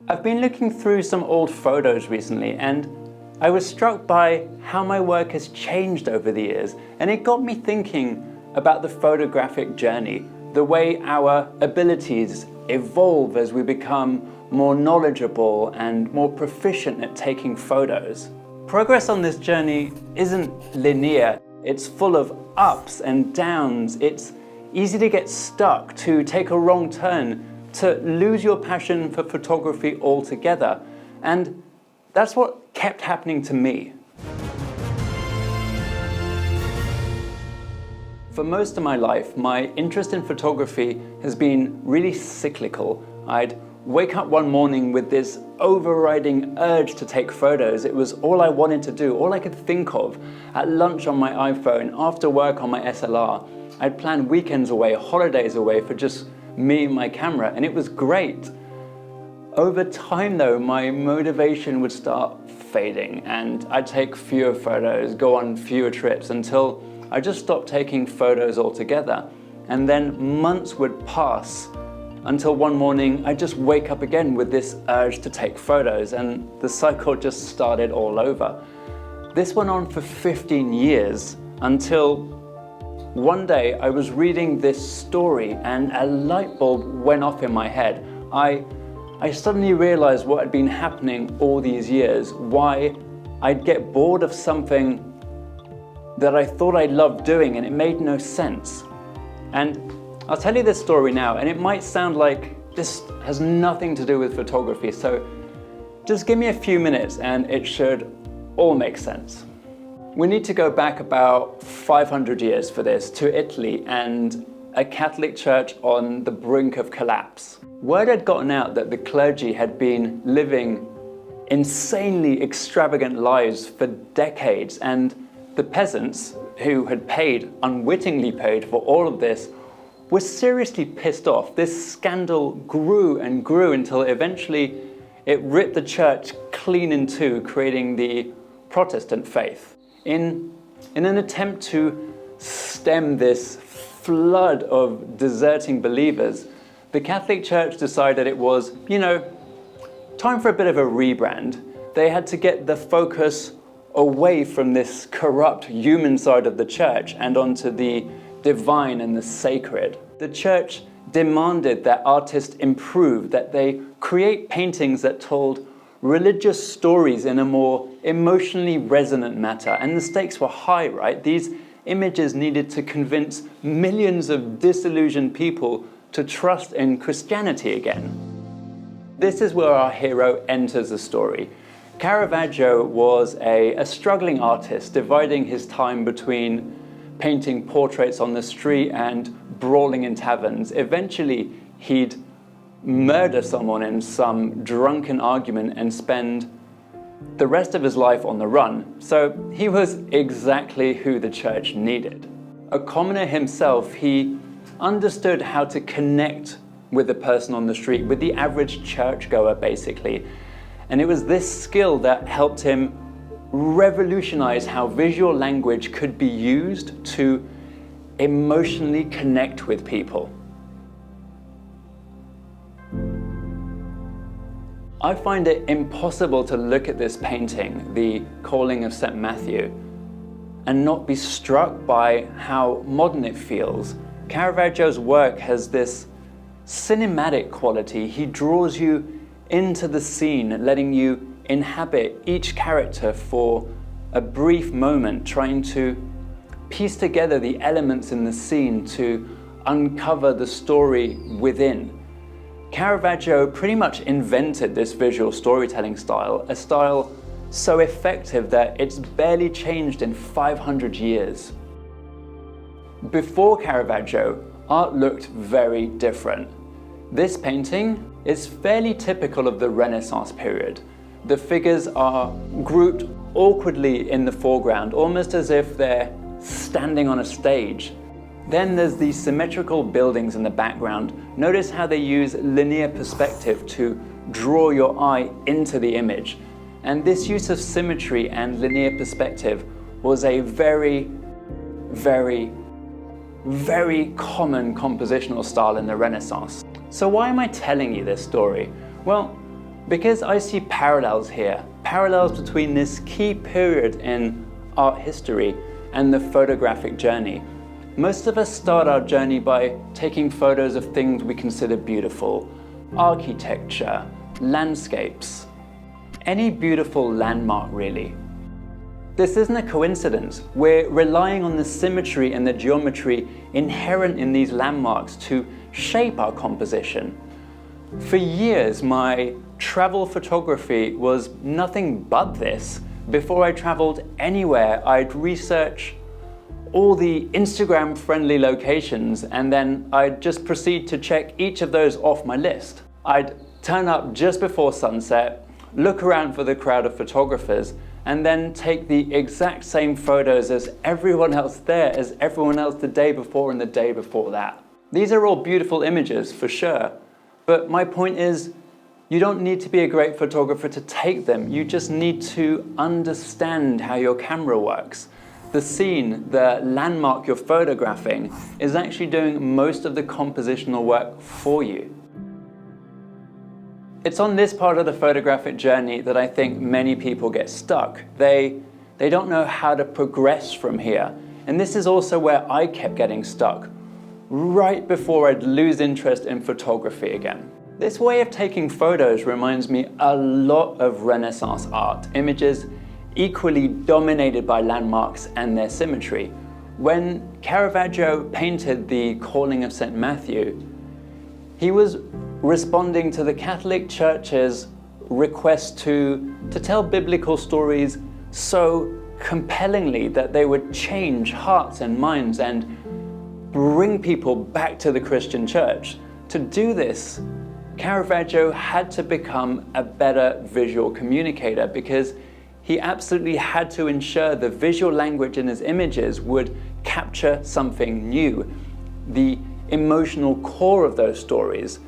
I've been looking through some old photos recently, and I was struck by how my work has changed over the years, and it got me thinking about the photographic journey, the way our abilities evolve as we become more knowledgeable and more proficient at taking photos. Progress on this journey isn't linear. It's full of ups and downs. It's easy to get stuck, to take a wrong turn, to lose your passion for photography altogether. And that's what kept happening to me. For most of my life, my interest in photography has been really cyclical. I'd wake up one morning with this overriding urge to take photos. It was all I wanted to do, all I could think of. At lunch on my iPhone, after work on my SLR, I'd plan weekends away, holidays away for just me and my camera, and it was great. Over time though, my motivation would start fading and I'd take fewer photos, go on fewer trips until I just stopped taking photos altogether. And then months would pass until one morning I'd just wake up again with this urge to take photos, and the cycle just started all over. This went on for 15 years until one day I was reading this story and a light bulb went off in my head. I suddenly realized what had been happening all these years, why I'd get bored of something that I thought I loved doing, and it made no sense. And I'll tell you this story now, and it might sound like this has nothing to do with photography, so just give me a few minutes and it should all make sense. We need to go back about 500 years for this, to Italy and a Catholic church on the brink of collapse. Word had gotten out that the clergy had been living insanely extravagant lives for decades, and the peasants, who had unwittingly paid for all of this, were seriously pissed off. This scandal grew and grew until eventually it ripped the church clean in two, creating the Protestant faith. In an attempt to stem this flood of deserting believers, the Catholic Church decided it was, time for a bit of a rebrand. They had to get the focus away from this corrupt human side of the church and onto the divine and the sacred. The church demanded that artists improve, that they create paintings that told religious stories in a more emotionally resonant manner. And the stakes were high, right? These images needed to convince millions of disillusioned people to trust in Christianity again. This is where our hero enters the story. Caravaggio was a struggling artist, dividing his time between painting portraits on the street and brawling in taverns. Eventually, he'd murder someone in some drunken argument and spend the rest of his life on the run. So he was exactly who the church needed. A commoner himself, he understood how to connect with the person on the street, with the average churchgoer basically. And it was this skill that helped him revolutionize how visual language could be used to emotionally connect with people. I find it impossible to look at this painting, The Calling of St. Matthew, and not be struck by how modern it feels. Caravaggio's work has this cinematic quality. He draws you into the scene, letting you inhabit each character for a brief moment, trying to piece together the elements in the scene to uncover the story within. Caravaggio pretty much invented this visual storytelling style, a style so effective that it's barely changed in 500 years. Before Caravaggio, art looked very different. This painting is fairly typical of the Renaissance period. The figures are grouped awkwardly in the foreground, almost as if they're standing on a stage. Then there's these symmetrical buildings in the background. Notice how they use linear perspective to draw your eye into the image. And this use of symmetry and linear perspective was a very, very, very common compositional style in the Renaissance. So why am I telling you this story? Well, Because I see parallels here, parallels between this key period in art history and the photographic journey. Most of us start our journey by taking photos of things we consider beautiful, architecture, landscapes, any beautiful landmark really. This isn't a coincidence. We're relying on the symmetry and the geometry inherent in these landmarks to shape our composition. For years, my travel photography was nothing but this. Before I traveled anywhere, I'd research all the Instagram-friendly locations, and then I'd just proceed to check each of those off my list. I'd turn up just before sunset, look around for the crowd of photographers, and then take the exact same photos as everyone else there, as everyone else the day before and the day before that. These are all beautiful images, for sure, but my point is, you don't need to be a great photographer to take them. You just need to understand how your camera works. The scene, the landmark you're photographing, is actually doing most of the compositional work for you. It's on this part of the photographic journey that I think many people get stuck. They don't know how to progress from here. And this is also where I kept getting stuck, right before I'd lose interest in photography again. This way of taking photos reminds me a lot of Renaissance art, images equally dominated by landmarks and their symmetry. When Caravaggio painted the Calling of St. Matthew, he was responding to the Catholic Church's request to tell biblical stories so compellingly that they would change hearts and minds and bring people back to the Christian church. To do this, Caravaggio had to become a better visual communicator because he absolutely had to ensure the visual language in his images would capture something new, the emotional core of those stories.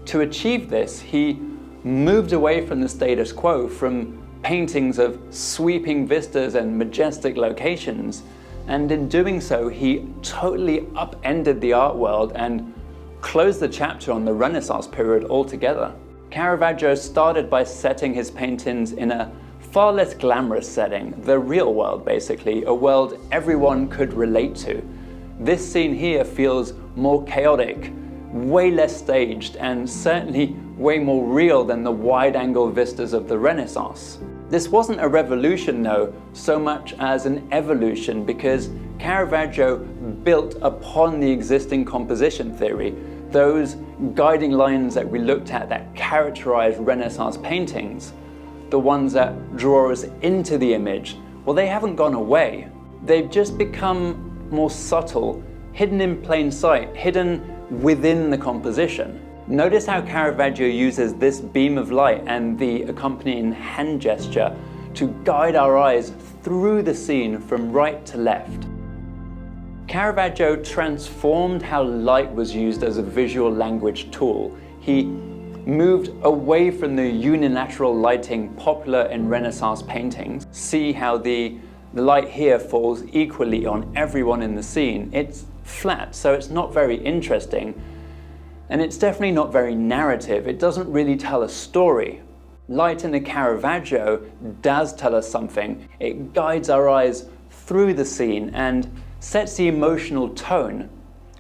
To achieve this, he moved away from the status quo, from paintings of sweeping vistas and majestic locations, and in doing so, he totally upended the art world and closed the chapter on the Renaissance period altogether. Caravaggio started by setting his paintings in a far less glamorous setting, the real world basically, a world everyone could relate to. This scene here feels more chaotic, way less staged, and certainly way more real than the wide-angle vistas of the Renaissance. This wasn't a revolution though, so much as an evolution, because Caravaggio built upon the existing composition theory, those guiding lines that we looked at that characterize Renaissance paintings, the ones that draw us into the image. Well, they haven't gone away. They've just become more subtle, hidden in plain sight, hidden within the composition. Notice how Caravaggio uses this beam of light and the accompanying hand gesture to guide our eyes through the scene from right to left. Caravaggio transformed how light was used as a visual language tool. He moved away from the unilateral lighting popular in Renaissance paintings. See how the light here falls equally on everyone in the scene. It's flat, so it's not very interesting. And it's definitely not very narrative. It doesn't really tell a story. Light in the Caravaggio does tell us something. It guides our eyes through the scene and sets the emotional tone.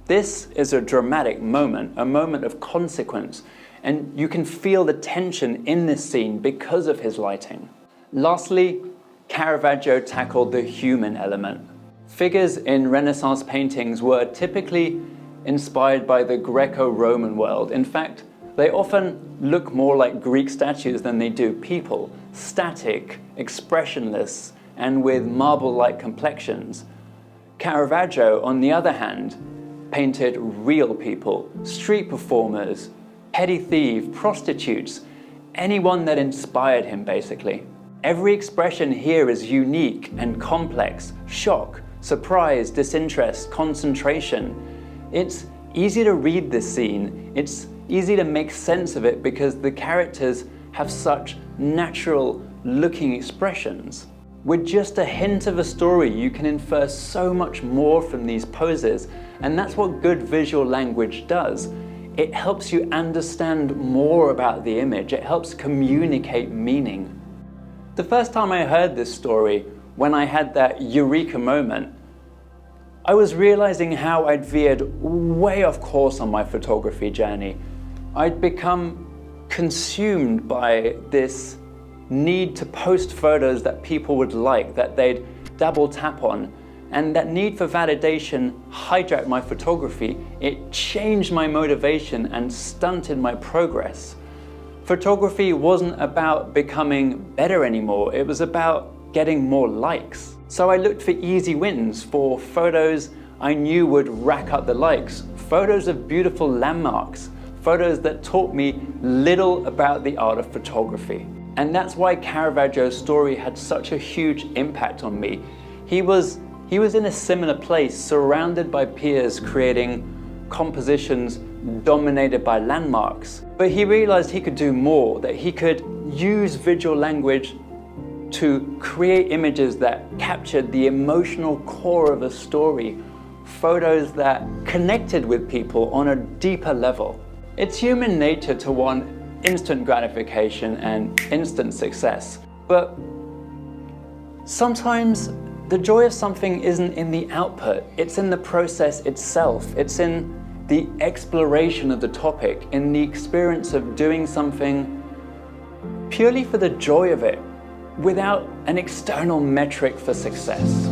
This is a dramatic moment, a moment of consequence, and you can feel the tension in this scene because of his lighting. Lastly, Caravaggio tackled the human element. Figures in Renaissance paintings were typically inspired by the Greco-Roman world. In fact, they often look more like Greek statues than they do people, static, expressionless, and with marble-like complexions. Caravaggio, on the other hand, painted real people, street performers, petty thieves, prostitutes, anyone that inspired him, basically. Every expression here is unique and complex: shock, surprise, disinterest, concentration. It's easy to read this scene. It's easy to make sense of it because the characters have such natural looking expressions. With just a hint of a story, you can infer so much more from these poses, and that's what good visual language does. it helps you understand more about the image. It helps communicate meaning. The first time I heard this story, when I had that eureka moment, I was realizing how I'd veered way off course on my photography journey. I'd become consumed by this need to post photos that people would like, that they'd double tap on, and that need for validation hijacked my photography. It changed my motivation and stunted my progress. Photography wasn't about becoming better anymore, it was about getting more likes. So I looked for easy wins, for photos I knew would rack up the likes, photos of beautiful landmarks, photos that taught me little about the art of photography. And that's why Caravaggio's story had such a huge impact on me. He was in a similar place, surrounded by peers creating compositions dominated by landmarks. But he realized he could do more, that he could use visual language to create images that captured the emotional core of a story, photos that connected with people on a deeper level. It's human nature to want instant gratification and instant success, but sometimes the joy of something isn't in the output, it's in the process itself. It's in the exploration of the topic, in the experience of doing something purely for the joy of it, without an external metric for success.